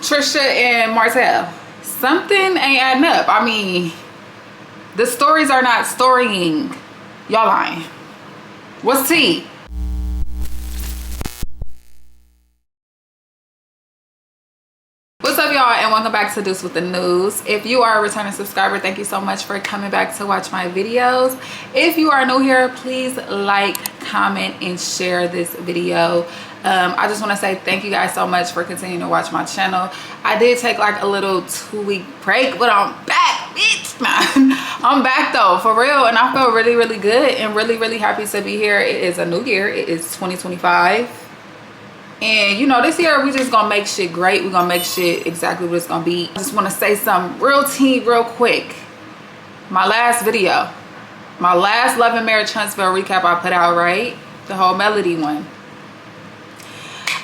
Tricia and Martell. Something ain't adding up. I mean, the stories are not storying. Y'all lying. What's tea? What's up, y'all, and welcome back to Deuce with the News. If you are a returning subscriber, thank you so much for coming back to watch my videos. If you are new here, please like, comment, and share this video. I just want to say thank you guys so much for continuing to watch my channel. I did take like a little 2-week break, but I'm back, bitch. I'm back though, for real, and I feel really good and really happy to be here. It is a new year. It is 2025. And you know, this year we just gonna make shit great. We're gonna make shit exactly what it's gonna be. I just want to say something real quick. My last video, my last Love and Marriage Huntsville recap I put out, right? The whole Melody one.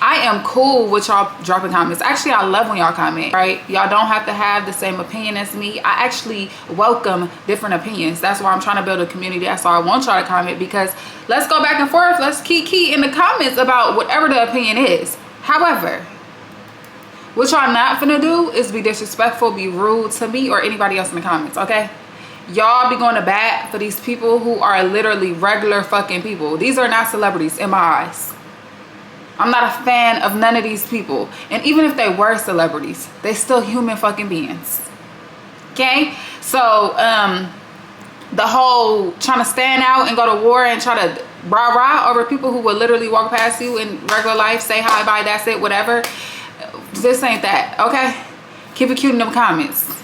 I am cool with y'all dropping comments. Actually, I love when y'all comment, right? Y'all don't have to have the same opinion as me. I actually welcome different opinions. That's why I'm trying to build a community. That's why I want y'all to comment, because let's go back and forth. Let's key in the comments about whatever the opinion is. However, what y'all not finna do is be disrespectful, be rude to me or anybody else in the comments, okay? Y'all be going to bat for these people who are literally regular fucking people. These are not celebrities in my eyes. I'm not a fan of none of these people. And even if they were celebrities, they still human fucking beings. Okay? So, the whole trying to stand out and go to war and try to rah-rah over people who will literally walk past you in regular life, say hi, bye, that's it, whatever. This ain't that, okay? Keep it cute in them comments.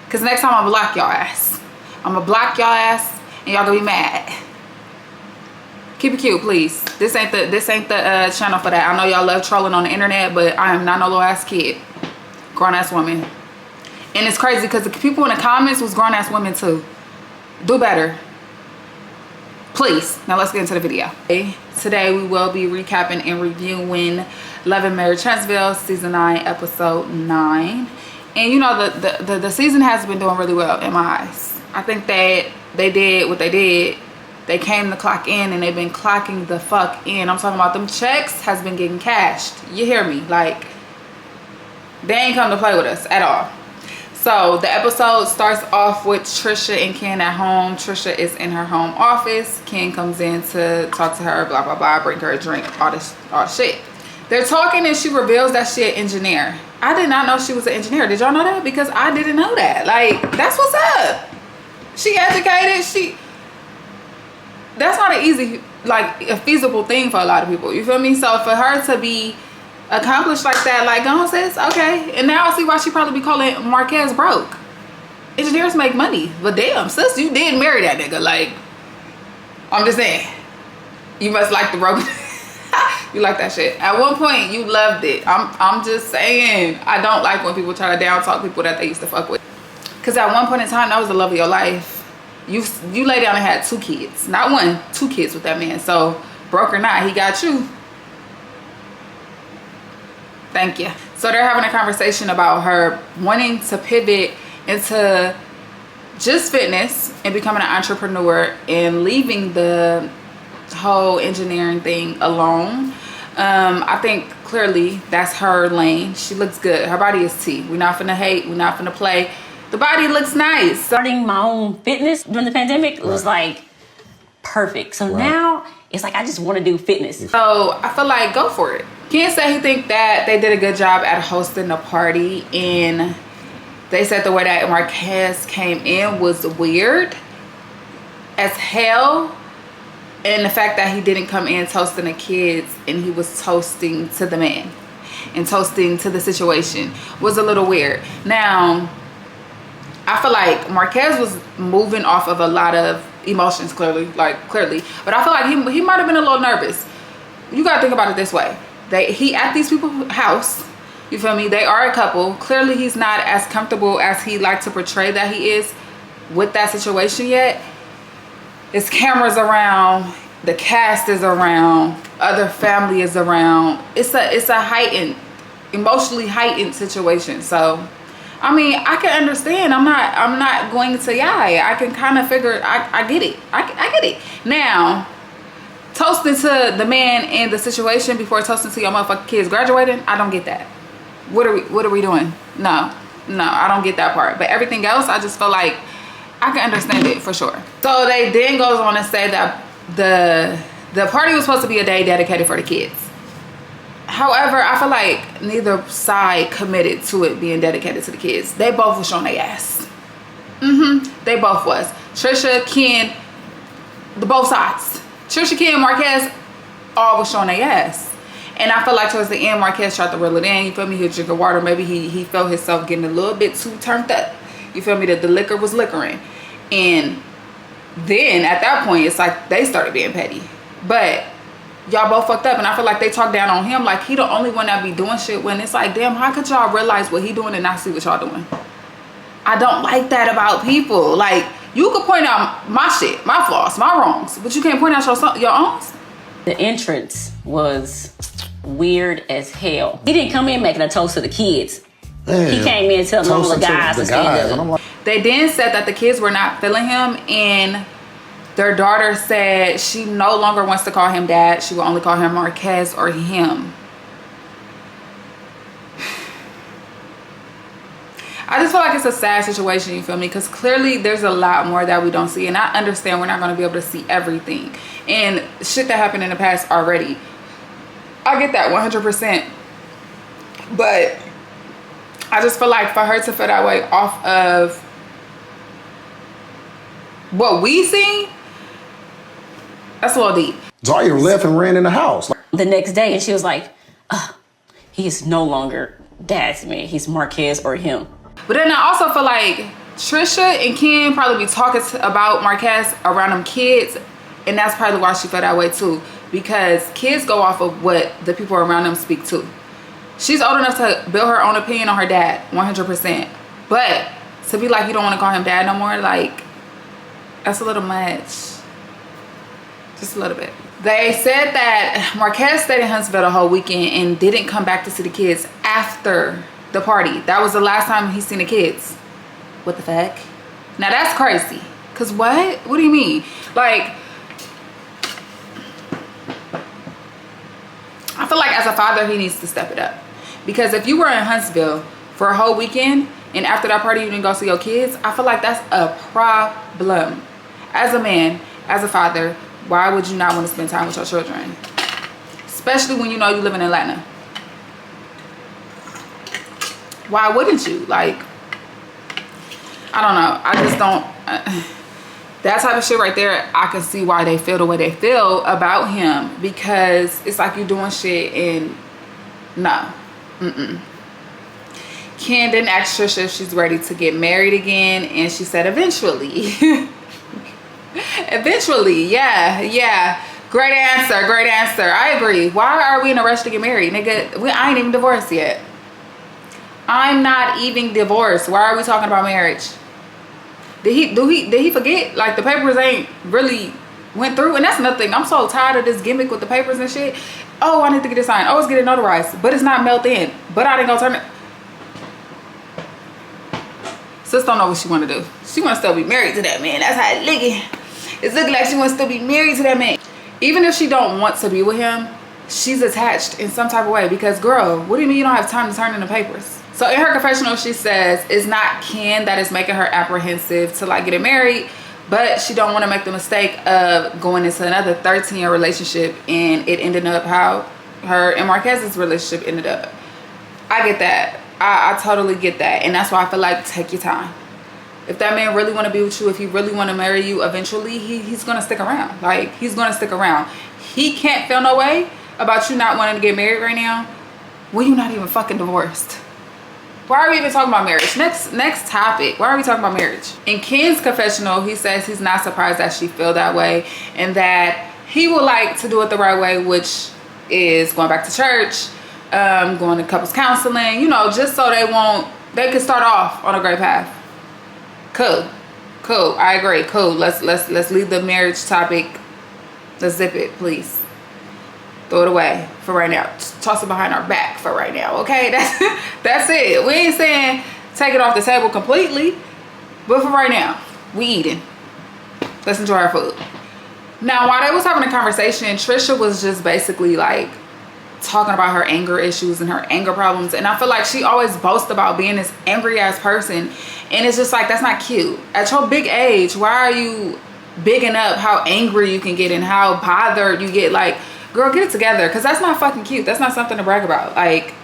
Because next time I'll block y'all ass. I'm gonna block y'all ass and y'all gonna be mad. Keep it cute, please. This ain't the channel for that. I know y'all love trolling on the internet, but I am not no little ass kid. Grown ass woman. And it's crazy because the people in the comments was grown ass women too. Do better. Please. Now let's get into the video. Today we will be recapping and reviewing Love and Marriage Huntsville season 9, episode 9. And you know, the season has been doing really well in my eyes. I think that they did what they did. They came to clock in and they've been clocking the fuck in. I'm talking about them checks has been getting cashed. You hear me? Like, they ain't come to play with us at all. So the episode starts off with Tricia and Ken at home. Tricia is in her home office. Ken comes in to talk to her, blah, blah, blah, bring her a drink, all this shit. They're talking and she reveals that she's an engineer. I did not know she was an engineer. Did y'all know that? Because I didn't know that. Like, that's what's up. She educated. That's not an easy, like, a feasible thing for a lot of people. You feel me? So for her to be accomplished like that, like, go on, sis, okay. And now I see why she probably be calling Marquez broke. Engineers make money. But damn, sis, you did marry that nigga. Like, I'm just saying. You must like the broke. You like that shit. At one point, you loved it. I'm just saying. I don't like when people try to down talk people that they used to fuck with. Because at one point in time, that was the love of your life. You lay down and had 2 kids. Not 1, 2 kids with that man. So, broke or not, he got you. Thank you. So, they're having a conversation about her wanting to pivot into just fitness and becoming an entrepreneur and leaving the whole engineering thing alone. I think clearly that's her lane. She looks good. Her body is tea. We're not finna hate. We're not finna play. The body looks nice. Starting my own fitness during the pandemic was like perfect. So now it's like I just want to do fitness. So I feel like go for it. Ken said he think that they did a good job at hosting the party, and they said the way that Marquez came in was weird as hell. And the fact that he didn't come in toasting the kids and he was toasting to the man and toasting to the situation was a little weird. Now, I feel like Marquez was moving off of a lot of emotions, clearly. But I feel like he might have been a little nervous. You gotta think about it this way. He at these people's house, you feel me? They are a couple. Clearly he's not as comfortable as he liked to portray that he is with that situation yet. There's cameras around, the cast is around, other family is around. It's a heightened, emotionally heightened situation. So I mean, I can understand. I'm not going to yay. I can kind of figure. I get it. I get it. Now, toasting to the man in the situation before toasting to your motherfucking kids graduating, I don't get that. What are we doing? No, I don't get that part. But everything else, I just feel like I can understand it for sure. So they then goes on to say that the party was supposed to be a day dedicated for the kids. However, I feel like neither side committed to it being dedicated to the kids. They both was showing their ass. They both was. Tricia, Ken, both sides. Tricia, Ken, Marquez, all was showing their ass. And I feel like towards the end, Marquez tried to reel it in. You feel me? He was drinking water. Maybe he felt himself getting a little bit too turned up. You feel me? That the liquor was liquoring. And then at that point, it's like they started being petty. But y'all both fucked up. And I feel like they talked down on him. Like he the only one that be doing shit, when it's like, damn, how could y'all realize what he doing and not see what y'all doing? I don't like that about people. Like, you could point out my shit, my flaws, my wrongs, but you can't point out your own. The entrance was weird as hell. He didn't come in making a toast to the kids. Man, he came in telling all the guys to stand up. They then said that the kids were not feeling him, and their daughter said she no longer wants to call him dad. She will only call him Marquez or him. I just feel like it's a sad situation, you feel me? Because clearly there's a lot more that we don't see. And I understand we're not going to be able to see everything. And shit that happened in the past already. I get that 100%. But I just feel like for her to feel that way off of what we see, that's a little deep. Zaire left and ran in the house. The next day, and she was like, he is no longer dad's man. He's Marquez or him. But then I also feel like Tricia and Ken probably be talking about Marquez around them kids, and that's probably why she felt that way too, because kids go off of what the people around them speak to. She's old enough to build her own opinion on her dad, 100%. But to be like, you don't want to call him dad no more, like, that's a little much. Just a little bit. They said that Marquez stayed in Huntsville the whole weekend and didn't come back to see the kids after the party. That was the last time he seen the kids. What the fuck? Now that's crazy. Cause what? What do you mean? Like, I feel like as a father, he needs to step it up. Because if you were in Huntsville for a whole weekend and after that party you didn't go see your kids, I feel like that's a problem. As a man, as a father, why would you not want to spend time with your children? Especially when you know you live in Atlanta. Why wouldn't you? Like, I don't know. I just don't. That type of shit right there, I can see why they feel the way they feel about him. Because it's like you doing shit and no. Ken didn't ask Tricia if she's ready to get married again. And she said eventually. Eventually. Yeah. Great answer. I agree. Why are we in a rush to get married? Nigga, I ain't even divorced yet. I'm not even divorced. Why are we talking about marriage? Did he forget? Like, the papers ain't really went through. And that's nothing. I'm so tired of this gimmick with the papers and shit. Oh, I need to get it signed. Oh, it's getting notarized. But it's not mailed in. But I didn't go turn it. Sis don't know what she want to do. She want to still be married to that man. That's how it looking. It's looking like she wants to still be married to that man. Even if she don't want to be with him, she's attached in some type of way. Because, girl, what do you mean you don't have time to turn in the papers? So in her confessional, she says it's not Ken that is making her apprehensive to like getting married, but she don't want to make the mistake of going into another 13-year relationship and it ended up how her and Marquez's relationship ended up. I get that. I totally get that. And that's why I feel like take your time. If that man really want to be with you, if he really want to marry you eventually, he's going to stick around. Like, he's going to stick around. He can't feel no way about you not wanting to get married right now when you're not even fucking divorced. Why are we even talking about marriage? Next topic. Why are we talking about marriage? In Ken's confessional, he says he's not surprised that she feel that way and that he would like to do it the right way, which is going back to church, going to couples counseling, you know, just so they could start off on a great path. Cool. I agree. Cool. Let's leave the marriage topic. Let's zip it, please. Throw it away for right now. Toss it behind our back for right now. Okay, that's it. We ain't saying take it off the table completely, but for right now, we eating. Let's enjoy our food. Now, while they was having a conversation, Tricia was just basically like talking about her anger issues and her anger problems, and I feel like she always boasts about being this angry ass person, and it's just like, that's not cute. At your big age, why are you bigging up how angry you can get and how bothered you get? Like, girl, get it together, because that's not fucking cute. That's not something to brag about. Like,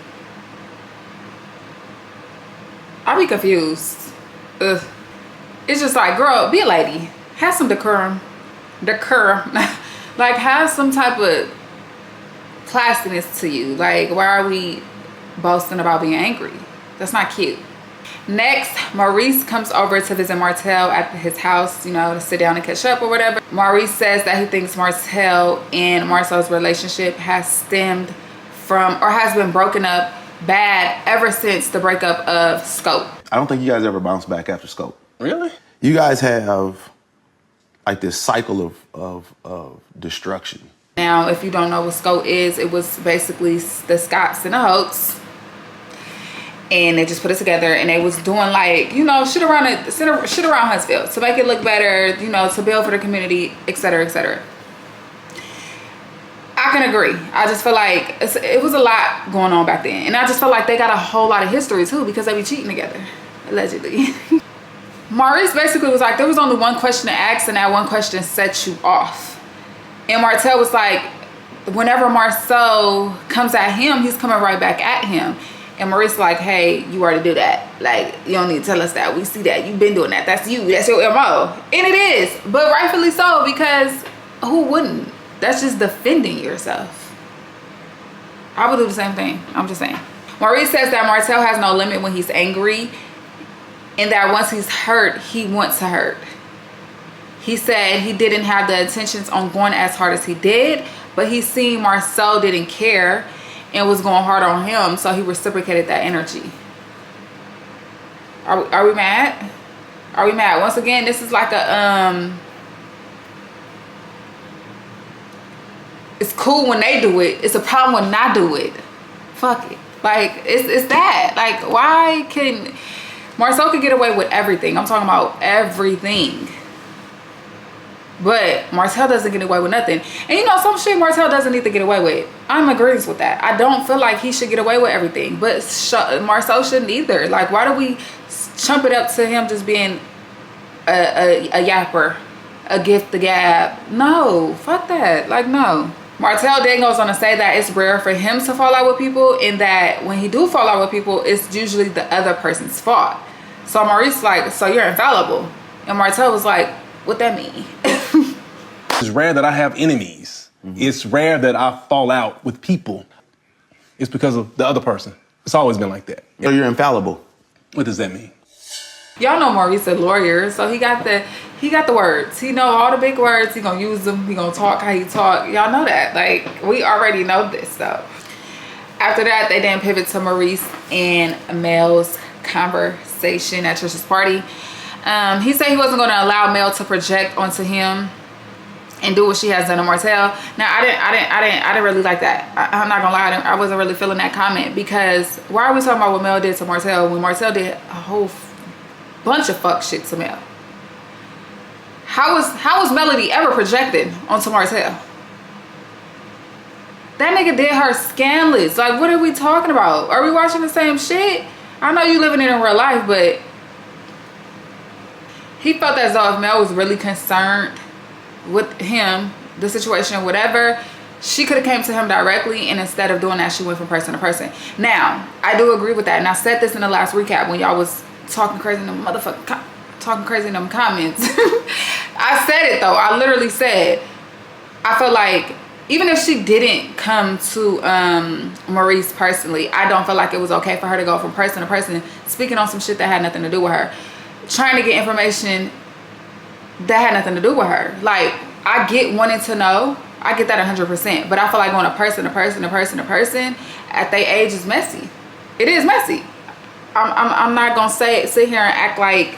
I be confused. Ugh. It's just like, girl, be a lady, have some decorum like, have some type of classiness to you. Like, why are we boasting about being angry? That's not cute. Next, Maurice comes over to visit Martell at his house, you know, to sit down and catch up or whatever. Maurice says that he thinks Martell and Marcel's relationship has stemmed from, or has been broken up bad ever since the breakup of Scope. I don't think you guys ever bounce back after Scope. Really? You guys have like this cycle of destruction. Now, if you don't know what Scope is, it was basically the Scotts and the Holtz. And they just put it together, and they was doing, like, you know, shit around Huntsville to make it look better, you know, to build for the community, etc., etc. I can agree. I just feel like it was a lot going on back then, and I just feel like they got a whole lot of history too, because they be cheating together, allegedly. Maurice basically was like, there was only one question to ask, and that one question set you off. And Martell was like, whenever Marcel comes at him, he's coming right back at him. And Maurice like, hey, you already do that. Like, you don't need to tell us that. We see that. You've been doing that. That's you. That's your MO. And it is. But rightfully so, because who wouldn't? That's just defending yourself. I would do the same thing. I'm just saying. Maurice says that Martell has no limit when he's angry, and that once he's hurt, he wants to hurt. He said he didn't have the intentions on going as hard as he did, but he seen Marcel didn't care and was going hard on him, so he reciprocated that energy. Are we mad? Are we mad? Once again, this is like a it's cool when they do it. It's a problem when I do it. Fuck it. Like, it's that. Like, why can Marcel could get away with everything? I'm talking about everything. But Martell doesn't get away with nothing. And you know, some shit Martell doesn't need to get away with. I'm in agreement with that. I don't feel like he should get away with everything. But Marcel shouldn't either. Like, why do we chump it up to him just being a yapper, a gift the gab? No, fuck that. Like, no. Martell then goes on to say that it's rare for him to fall out with people, and that when he do fall out with people, it's usually the other person's fault. So Maurice like, so you're infallible. And Martell was like, what that mean? It's rare that I have enemies. Mm-hmm. It's rare that I fall out with people. It's because of the other person. It's always been like that. So you're infallible. What does that mean? Y'all know Maurice a lawyer, so he got the words. He know all the big words. He gonna use them. He gonna talk how he talk. Y'all know that. Like, we already know this stuff. After that, they then pivot to Maurice and Mel's conversation at Tricia's party. He said he wasn't gonna allow Mel to project onto him and do what she has done to Martell. Now, I didn't really like that. I'm not gonna lie, I wasn't really feeling that comment, because why are we talking about what Mel did to Martell when Martell did a whole bunch of fuck shit to Mel? How was Melody ever projected onto Martell? That nigga did her scandalous. Like, what are we talking about? Are we watching the same shit? I know you living it in real life, but he felt as though if Mel was really concerned with him, the situation, whatever, she could have came to him directly, and instead of doing that, she went from person to person. Now, I do agree with that, and I said this in the last recap when y'all was talking crazy in them comments. I said it though. I literally said, I feel like even if she didn't come to Maurice personally, I don't feel like it was okay for her to go from person to person speaking on some shit that had nothing to do with her, trying to get information that had nothing to do with her. Like, I get wanting to know, I get that 100%, but I feel like going to person to person to person to person at their age is messy. It is messy. I'm not gonna sit here and act like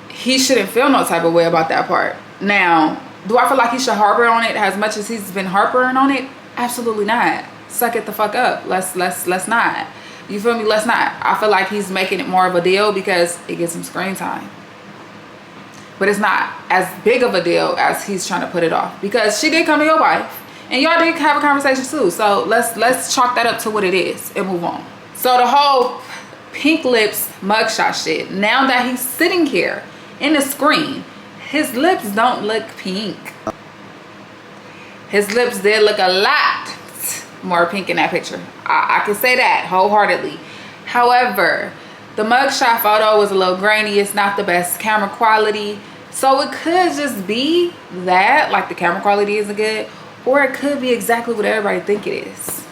he shouldn't feel no type of way about that part. Now, do I feel like he should harbor on it as much as he's been harboring on it? Absolutely not. Suck it the fuck up. Let's not. You feel me? Let's not. I feel like he's making it more of a deal because it gets him screen time. But it's not as big of a deal as he's trying to put it off, because she did come to your wife And y'all did have a conversation too. So let's chalk that up to what it is and move on. So the whole pink lips mugshot shit. Now that he's sitting here in the screen, his lips don't look pink. His lips did look a lot more pink in that picture. I can say that wholeheartedly. However, the mugshot photo was a little grainy. It's not the best camera quality. So it could just be that, like the camera quality isn't good, or it could be exactly what everybody think it is.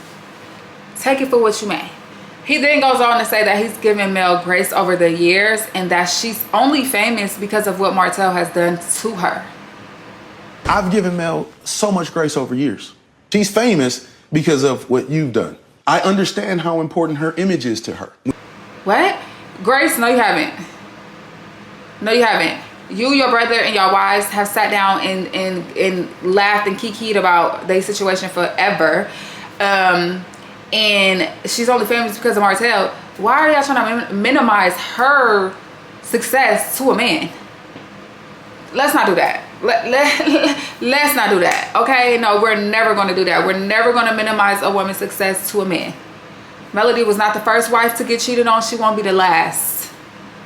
Take it for what you may. He then goes on to say that he's given Mel grace over the years and that she's only famous because of what Martell has done to her. I've given Mel so much grace over years. She's famous because of what you've done. I understand how important her image is to her. What? Grace? No, you haven't. No, you haven't. You, your brother, and your wives have sat down and laughed and kikied about their situation forever. And she's only famous because of Martell. Why are y'all trying to minimize her success to a man? Let's not do that. Let's not do that, okay? No, we're never going to do that. We're never going to minimize a woman's success to a man. Melody was not the first wife to get cheated on. She won't be the last.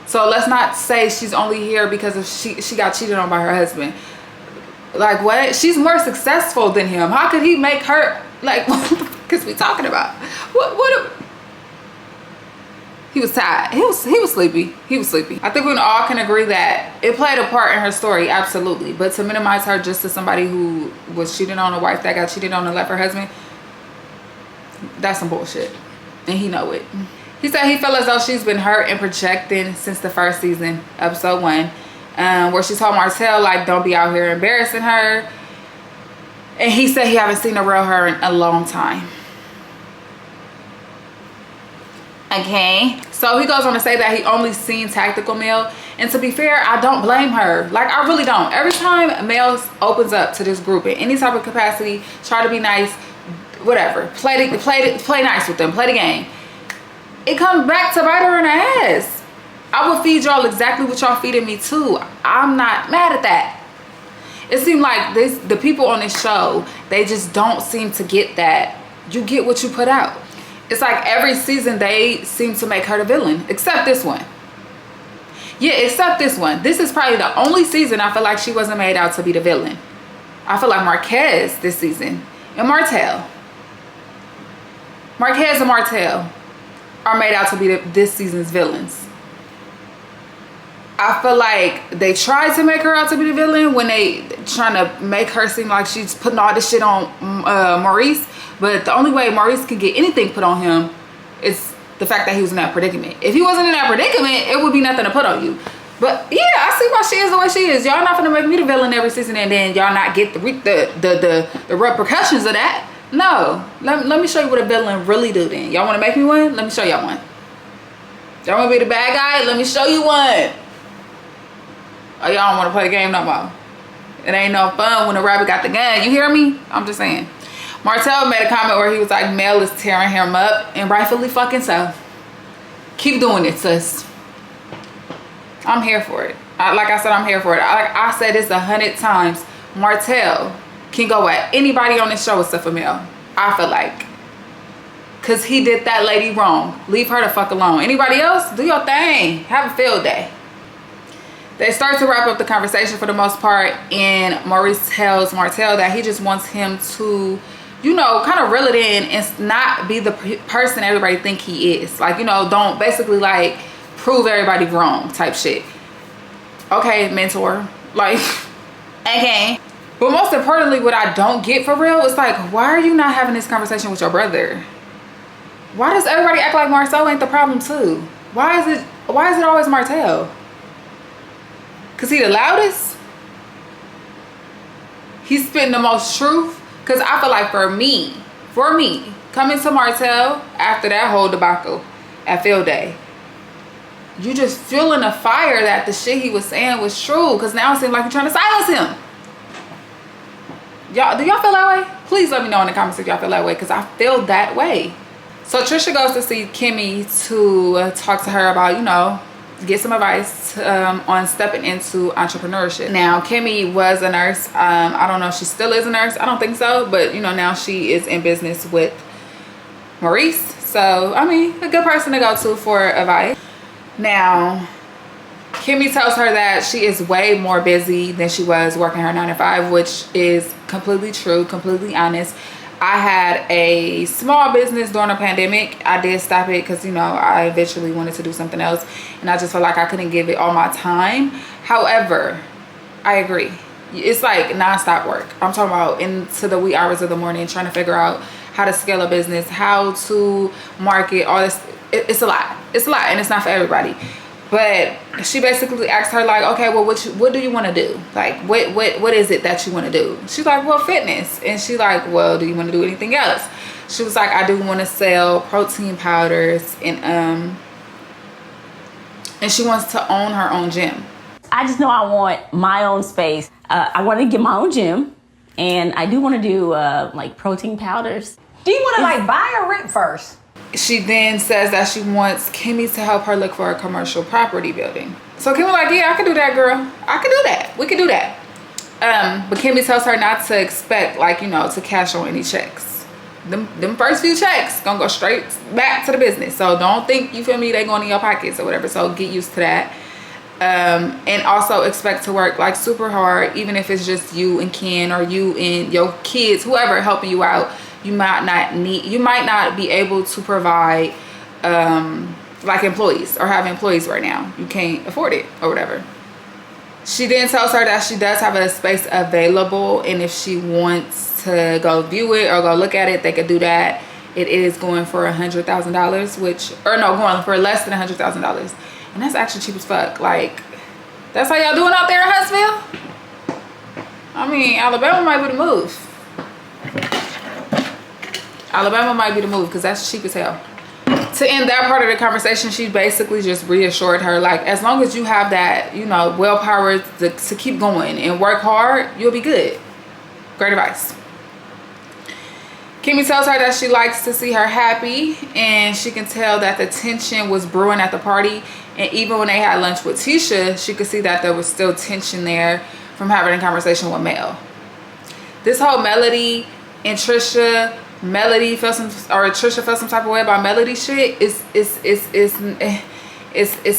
So let's not say she's only here because of she got cheated on by her husband. Like, what? She's more successful than him. How could he make her, like, what the fuck is we talking about? What he was tired. He was sleepy. He was sleepy. I think we all can agree that it played a part in her story, absolutely. But to minimize her just to somebody who was cheating on a wife that got cheated on and left her husband, that's some bullshit. And he know it. He said he felt as though she's been hurt and projecting since the first season, episode 1, where she told Martell, like, don't be out here embarrassing her. And he said he haven't seen a real her in a long time. Okay, so he goes on to say that he only seen tactical Mel, and to be fair, I don't blame her. Like, I really don't. Every time Mel opens up to this group in any type of capacity, try to be nice, whatever, play nice with them, play the game, it comes back to bite her in the ass. I will feed y'all exactly what y'all feeding me too. I'm not mad at that. It seemed like the people on this show, they just don't seem to get that. You get what you put out. It's like every season they seem to make her the villain, except this one. Yeah, except this one. This is probably the only season I feel like she wasn't made out to be the villain. I feel like Marquez this season and Martell are made out to be this season's villains. I feel like they tried to make her out to be the villain when they trying to make her seem like she's putting all this shit on Maurice. But the only way Maurice could get anything put on him is the fact that he was in that predicament. If he wasn't in that predicament, it would be nothing to put on you. But yeah, I see why she is the way she is. Y'all not gonna make me the villain every season and then y'all not get the repercussions of that. No, let me show you what a villain really do then. Y'all wanna make me one? Let me show y'all one. Y'all wanna be the bad guy? Let me show you one. Oh, y'all don't wanna play the game no more. It ain't no fun when the rabbit got the gun. You hear me? I'm just saying. Martell made a comment where he was like, Mel is tearing him up, and rightfully fucking so. Keep doing it, sis. I'm here for it. Like I said, I'm here for it. I said this 100 times. Martell can go at anybody on this show except for Mel. I feel like. Because he did that lady wrong. Leave her the fuck alone. Anybody else? Do your thing. Have a field day. They start to wrap up the conversation for the most part, and Maurice tells Martell that he just wants him to, you know, kind of reel it in and not be the person everybody think he is. Like, you know, don't basically like prove everybody wrong type shit. Okay, mentor. Like, okay. But most importantly, what I don't get for real is like, why are you not having this conversation with your brother? Why does everybody act like Marcel ain't the problem too? Why is it always Martell? Cause he the loudest? He's spitting the most truth? Cause I feel like for me, coming to Martell after that whole debacle at field day, you just feeling a fire that the shit he was saying was true. Cause now it seems like you're trying to silence him. Y'all, do y'all feel that way? Please let me know in the comments if y'all feel that way, cause I feel that way. So Tricia goes to see Kimmy to talk to her about, you know, get some advice on stepping into entrepreneurship. Now, Kimmy was a nurse. I don't know if she still is a nurse. I don't think so. But, you know, now she is in business with Maurice. So, I mean, a good person to go to for advice. Now, Kimmy tells her that she is way more busy than she was working her 9 to 5, which is completely true, completely honest. I had a small business during the pandemic. I did stop it because, you know, I eventually wanted to do something else. And I just felt like I couldn't give it all my time. However, I agree. It's like nonstop work. I'm talking about into the wee hours of the morning trying to figure out how to scale a business, how to market, all this. It's a lot. It's a lot, and it's not for everybody. But she basically asked her, like, okay, well, what do you want to do? Like, what is it that you want to do? She's like, well, fitness. And she's like, well, do you want to do anything else? She was like, I do want to sell protein powders, and she wants to own her own gym. I just know I want my own space. I want to get my own gym, and I do want to do like protein powders. Do you want to like buy or rent first? She then says that she wants Kimmy to help her look for a commercial property building. So Kimmy like, yeah, I can do that, girl. I can do that. We can do that. But Kimmy tells her not to expect, like, you know, to cash on any checks. Them first few checks gonna go straight back to the business. So don't think, you feel me, they going in your pockets or whatever. So get used to that. And also expect to work like super hard, even if it's just you and Ken or you and your kids, whoever helping you out. You might not be able to provide like employees or have employees right now. You can't afford it or whatever. She then tells her that she does have a space available, and if she wants to go view it or go look at it, they could do that. It is going for $100,000, going for less than $100,000, and that's actually cheap as fuck. Like, that's how y'all doing out there in Huntsville? I mean, Alabama might be the move. Alabama might be the move because that's cheap as hell. To end that part of the conversation, she basically just reassured her, like, as long as you have that, you know, willpower to keep going and work hard, you'll be good. Great advice. Kimmy tells her that she likes to see her happy, and she can tell that the tension was brewing at the party. And even when they had lunch with Tisha, she could see that there was still tension there from having a conversation with Mel. This whole Melody and Tricia, Tricia felt some type of way about Melody shit. It's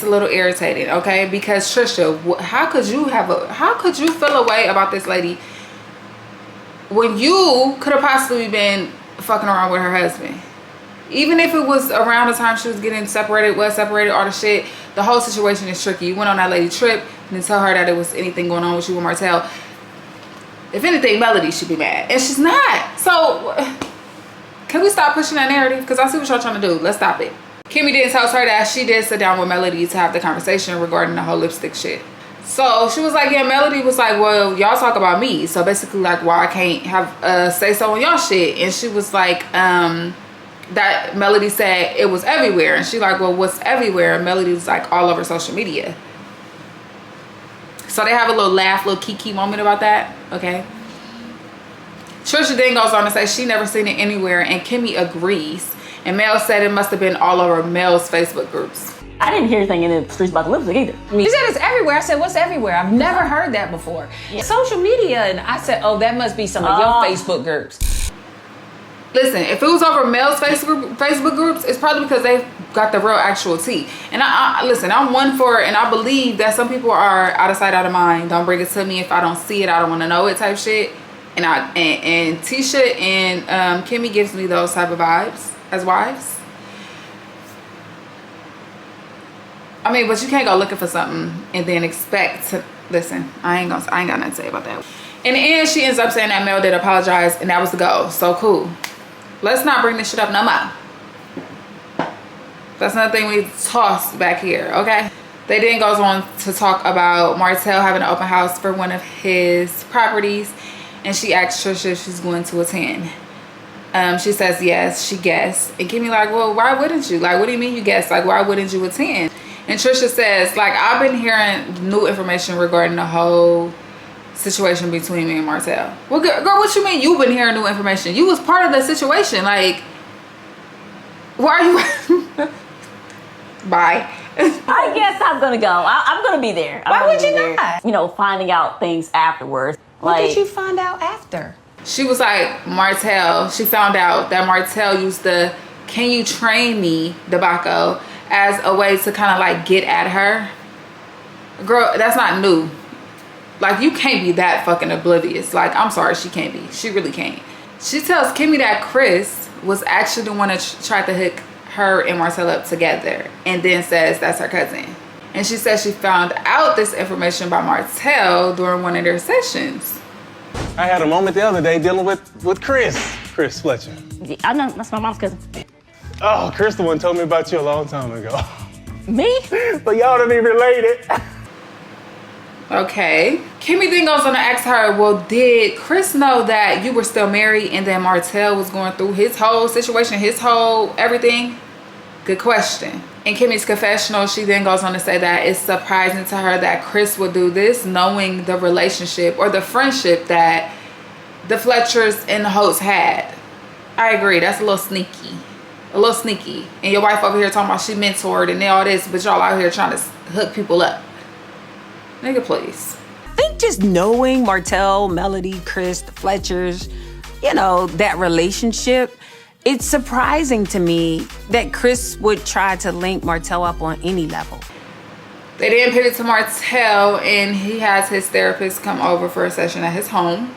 a little irritating, okay? Because Tricia, how could you feel a way about this lady when you could have possibly been fucking around with her husband? Even if it was around the time she was getting separated, all the shit, the whole situation is tricky. You went on that lady trip and didn't tell her that it was anything going on with you and Martell. If anything, Melody should be mad, and she's not. So can we stop pushing that narrative? Because I see what y'all trying to do. Let's stop it. Kimmy then tells her that she did sit down with Melody to have the conversation regarding the whole lipstick shit. So she was like, yeah, Melody was like, well, y'all talk about me. So basically, like, why I can't have say so on y'all shit. And she was like, that Melody said it was everywhere. And she like, well, what's everywhere? And Melody was like, all over social media. So they have a little laugh, little kiki moment about that, okay? Tricia then goes on to say she never seen it anywhere, and Kimmy agrees. And Mel said it must have been all over Mel's Facebook groups. I didn't hear anything in the streets about the lipstick either. She said it's everywhere. I said, what's everywhere? I've never heard that before. Yeah. Social media, and I said, oh, that must be some of your Facebook groups. Listen, if it was over Mel's Facebook groups, it's probably because they've got the real actual tea. And listen, I'm one for it, and I believe that some people are out of sight, out of mind. Don't bring it to me if I don't see it, I don't want to know it type shit. And Tisha and Kimmy gives me those type of vibes as wives. I mean, but you can't go looking for something and then expect to listen. I ain't got nothing to say about that. In the end, she ends up saying that Mel did apologize, and that was the goal. So cool. Let's not bring this shit up no more. That's another thing we tossed back here, okay? They then goes on to talk about Martell having an open house for one of his properties, and she asks Tricia if she's going to attend. She says yes, she guessed. And Kimmy like, well, why wouldn't you? Like, what do you mean you guessed? Like, why wouldn't you attend? And Tricia says, like, I've been hearing new information regarding the whole situation between me and Martell. Well, girl, what you mean you've been hearing new information? You was part of the situation. Like, why are you... Bye. I guess I'm gonna go. I'm gonna be there. Why would you not? You know, finding out things afterwards. What did you find out after? She was like, Martell, she found out that Martell used the "can you train me" debacle as a way to kind of like get at her. Girl, that's not new. Like, you can't be that fucking oblivious. Like, I'm sorry, she can't be. She really can't. She tells Kimmy that Chris was actually the one that tried to hook her and Martell up together, and then says that's her cousin. And she says she found out this information by Martell during one of their sessions. I had a moment the other day dealing with Chris Fletcher. Yeah, I know, that's my mom's cousin. Oh, Chris the one told me about you a long time ago. Me? But y'all don't even related. Okay. Kimmy then goes on to ask her, well, did Chris know that you were still married and then Martell was going through his whole situation, his whole everything? Good question. In Kimmy's confessional, she then goes on to say that it's surprising to her that Chris would do this, knowing the relationship or the friendship that the Fletchers and the Holtz had. I agree. That's a little sneaky. A little sneaky. And your wife over here talking about she mentored and all this, but y'all out here trying to hook people up. Nigga, please. I think just knowing Martell, Melody, Chris, the Fletchers, you know, that relationship, it's surprising to me that Chris would try to link Martell up on any level. They then pivot to Martell, and he has his therapist come over for a session at his home.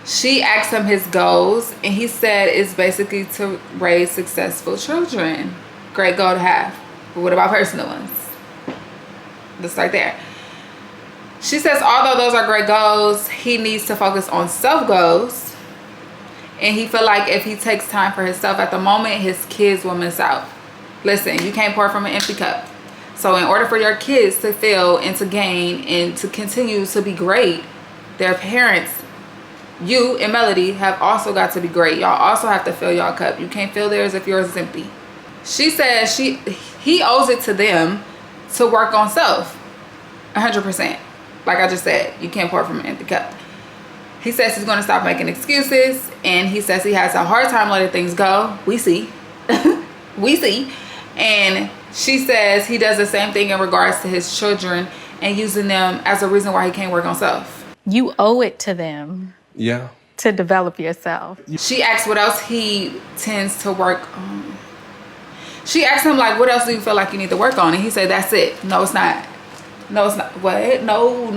She asked him his goals, and he said it's basically to raise successful children. Great goal to have. But what about personal ones? Just right there. She says although those are great goals, he needs to focus on self goals, and he feel like if he takes time for himself at the moment, his kids will miss out. Listen, you can't pour from an empty cup. So in order for your kids to feel and to gain and to continue to be great, their parents, you and Melody, have also got to be great. Y'all also have to fill y'all cup. You can't fill theirs if yours is empty. She says he owes it to them to work on self 100%. Like I just said, you can't pour from an empty cup. He says he's going to stop making excuses, and he says he has a hard time letting things go. We see. We see. And she says he does the same thing in regards to his children and using them as a reason why he can't work on self. You owe it to them. Yeah. To develop yourself. She asks what else he tends to work on. She asked him, like, what else do you feel like you need to work on? And he said, that's it. No, it's not. No, it's not. What? No.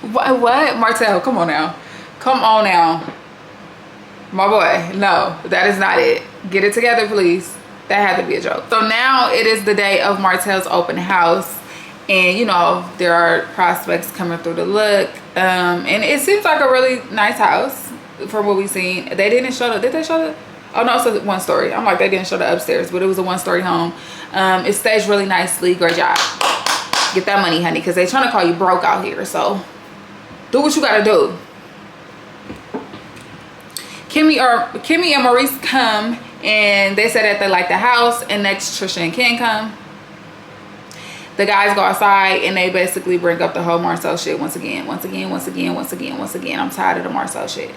What? Martell, come on now. Come on now. My boy, no, that is not it. Get it together, please. That had to be a joke. So now it is the day of Martell's open house. And, you know, there are prospects coming through the look. And it seems like a really nice house from what we've seen. They didn't show the, did they show the? Oh, no, it's a one story. I'm like, they didn't show the upstairs, but it was a one-story home. It staged really nicely. Great job. Get that money, honey, because they're trying to call you broke out here. So do what you got to do. Kimmy and Maurice come, and they said that they like the house, and next Tricia and Ken come. The guys go outside, and they basically bring up the whole Marcel shit once again. I'm tired of the Marcel shit.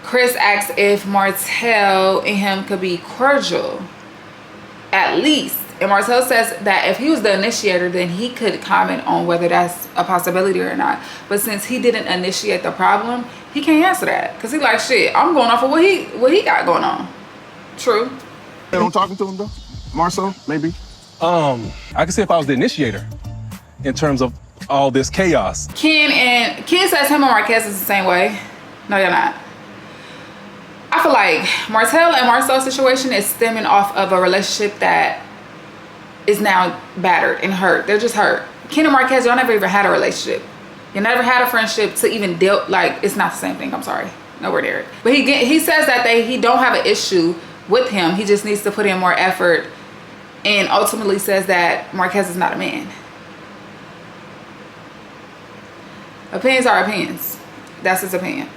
Chris asks if Martell and him could be cordial, at least. And Martell says that if he was the initiator, then he could comment on whether that's a possibility or not. But since he didn't initiate the problem, he can't answer that. Because he's like, shit, I'm going off of what he got going on. True. I'm talking to him, though? Marcel, maybe? I could say if I was the initiator in terms of all this chaos. Ken says him and Marquez is the same way. No, you're not. I feel like Martell and Marcel's situation is stemming off of a relationship that is now battered and hurt. They're just hurt. Ken and Marquez, y'all never even had a relationship. You never had a friendship to even deal, like, it's not the same thing. I'm sorry. Nowhere near it. But he says that he don't have an issue with him. He just needs to put in more effort, and ultimately says that Marquez is not a man. Opinions are opinions. That's his opinion.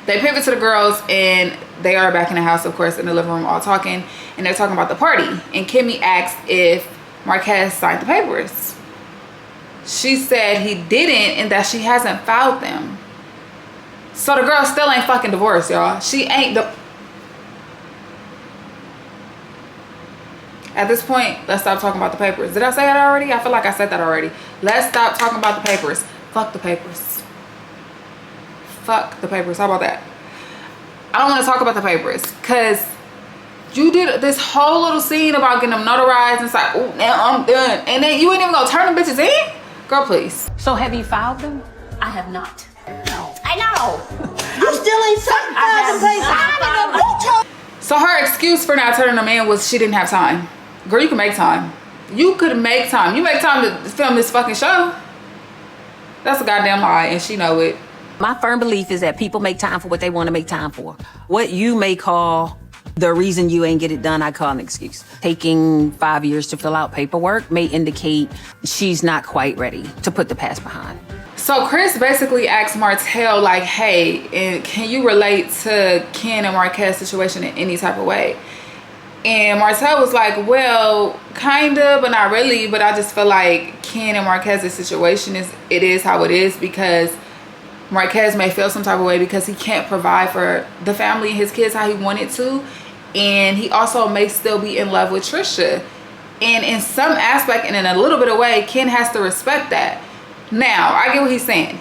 They pivot to the girls, and they are back in the house, of course, in the living room, all talking, and they're talking about the party. And Kimmy asks if Marquez signed the papers. She said he didn't, and that she hasn't filed them. So the girl still ain't fucking divorced, y'all. She ain't At this point, let's stop talking about the papers. Did I say that already? I feel like I said that already. Let's stop talking about the papers. Fuck the papers. Fuck the papers. How about that? I don't want to talk about the papers because you did this whole little scene about getting them notarized and it's like, oh, now I'm done. And then you ain't even gonna turn them bitches in? Girl, please. So have you filed them? I have not. No. I know. You still ain't filed the place. So her excuse for not turning them in was she didn't have time. Girl, you can make time. You could make time. You make time to film this fucking show. That's a goddamn lie and she know it. My firm belief is that people make time for what they want to make time for. What you may call the reason you ain't get it done, I call an excuse. Taking 5 years to fill out paperwork may indicate she's not quite ready to put the past behind. So Chris basically asked Martell like, hey, and can you relate to Ken and Marquez's situation in any type of way? And Martell was like, well, kind of, but not really. But I just feel like Ken and Marquez's situation it is how it is because Marquez may feel some type of way because he can't provide for the family and his kids how he wanted to. And he also may still be in love with Tricia. And in some aspect and in a little bit of way, Ken has to respect that. Now, I get what he's saying.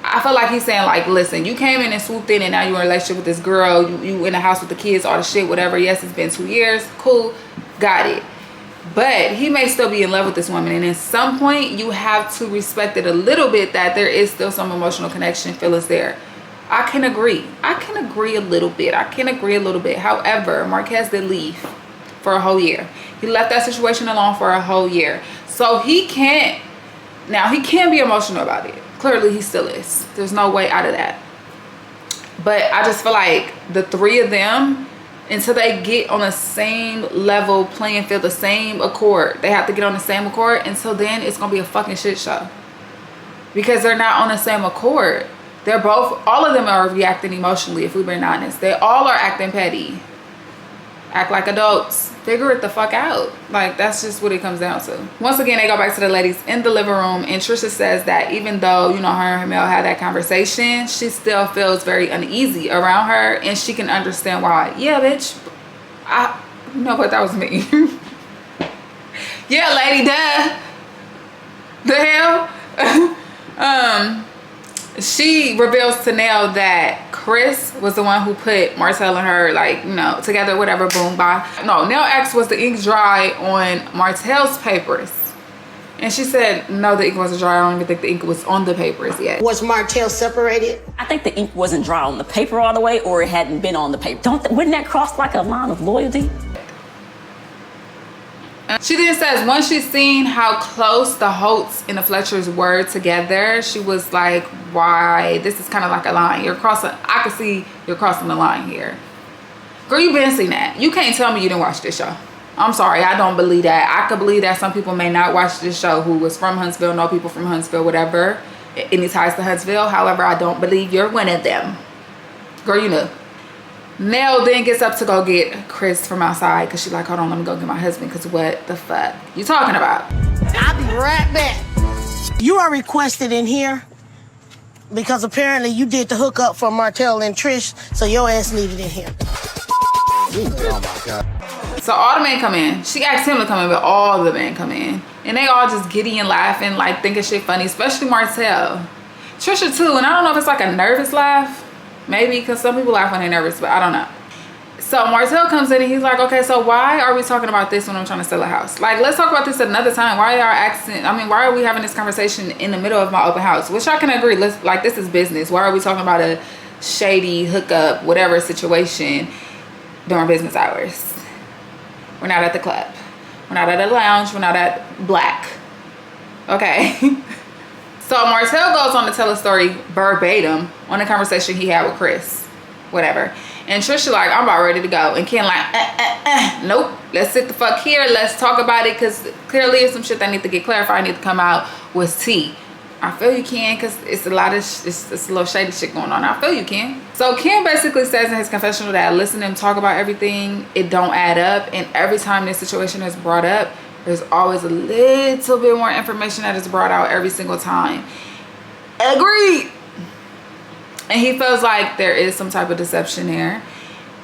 I feel like he's saying like, listen, you came in and swooped in and now you're in a relationship with this girl. You in the house with the kids, all the shit, whatever. Yes, it's been 2 years. Cool. Got it. But he may still be in love with this woman. And at some point, you have to respect it a little bit that there is still some emotional connection, feelings there. I can agree. I can agree a little bit. However, Marquez did leave for a whole year. He left that situation alone for a whole year. So he can't, now he can be emotional about it. Clearly he still is. There's no way out of that. But I just feel like the three of them, until they get on the same level playing field, the same accord, they have to get on the same accord. Until then, it's gonna be a fucking shit show because they're not on the same accord. They're both, all of them are reacting emotionally, if we've been honest. They all are acting petty. Act like adults. Figure it the fuck out. Like, that's just what it comes down to. Once again, they go back to the ladies in the living room, and Tricia says that even though, you know, her and Mel had that conversation, she still feels very uneasy around her, and she can understand why. Yeah, bitch. You know what? That was me. Yeah, lady, duh. The hell? She reveals to Nell that Chris was the one who put Martell and her, like, you know, together, whatever, boom, bye. No, Nell asked, was the ink dry on Martell's papers? And she said, no, the ink wasn't dry. I don't even think the ink was on the papers yet. Was Martell separated? I think the ink wasn't dry on the paper all the way, or it hadn't been on the paper. Wouldn't that cross like a line of loyalty? She then says once she's seen how close the Holtz and the Fletchers were together, she was like, why? This is kind of like a line. You're crossing, I can see you're crossing the line here. Girl, you've been seeing that. You can't tell me you didn't watch this show. I'm sorry, I don't believe that. I could believe that some people may not watch this show who was from Huntsville, know people from Huntsville, whatever. Any ties to Huntsville. However, I don't believe you're one of them. Girl, you know. Nell then gets up to go get Chris from outside because she's like, hold on, let me go get my husband because what the fuck you talking about? I'll be right back. You are requested in here because apparently you did the hookup for Martell and Trish, so your ass needed in here. Oh my God. So all the men come in. She asked him to come in, but all the men come in. And they all just giddy and laughing, like thinking shit funny, especially Martell. Tricia too, and I don't know if it's like a nervous laugh. Maybe, because some people laugh when they're nervous, but I don't know. So Martell comes in and he's like, okay, so why are we talking about this when I'm trying to sell a house? Like, let's talk about this another time. Why are we having this conversation in the middle of my open house? Which I can agree, like, this is business. Why are we talking about a shady hookup, whatever situation during business hours? We're not at the club. We're not at a lounge. We're not at Black. Okay. So Martell goes on to tell a story verbatim on the conversation he had with Chris, whatever. And Tricia like, I'm about ready to go. And Ken like, nope, let's sit the fuck here. Let's talk about it because clearly it's some shit that need to get clarified, need to come out with tea. I feel you, Ken, because it's a lot of, it's a little shady shit going on. I feel you, Ken. So Ken basically says in his confessional that listening to him talk about everything, it don't add up. And every time this situation is brought up, there's always a little bit more information that is brought out every single time. Agreed. And he feels like there is some type of deception there.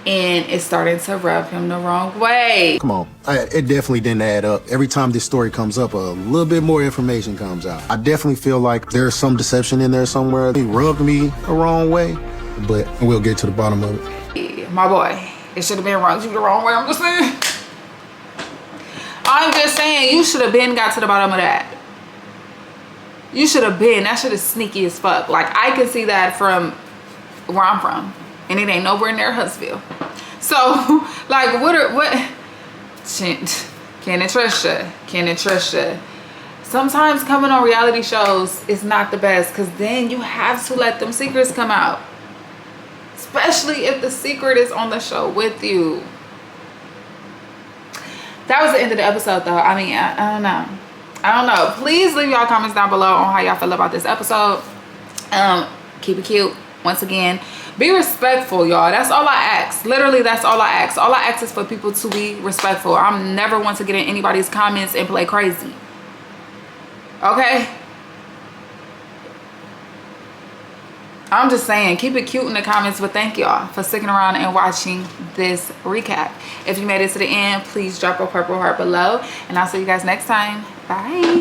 and it's starting to rub him the wrong way. Come on, it definitely didn't add up. Every time this story comes up, a little bit more information comes out. I definitely feel like there's some deception in there somewhere. He rubbed me the wrong way, but we'll get to the bottom of it. My boy, it should have been rubbed you the wrong way. I'm just saying, you should have been got to the bottom of that. You should have been. That shit is sneaky as fuck. Like, I can see that from where I'm from, and it ain't nowhere near Huntsville. So, like, Ken and Tricia. Sometimes coming on reality shows is not the best, because then you have to let them secrets come out. Especially if the secret is on the show with you. That was the end of the episode, though. I mean, I don't know. Please leave y'all comments down below on how y'all feel about this episode. Keep it cute. Once again, be respectful, y'all. That's all I ask. Literally, that's all I ask. All I ask is for people to be respectful. I'm never one to get in anybody's comments and play crazy. Okay? I'm just saying, keep it cute in the comments, but thank y'all for sticking around and watching this recap. If you made it to the end, please drop a purple heart below, and I'll see you guys next time. Bye.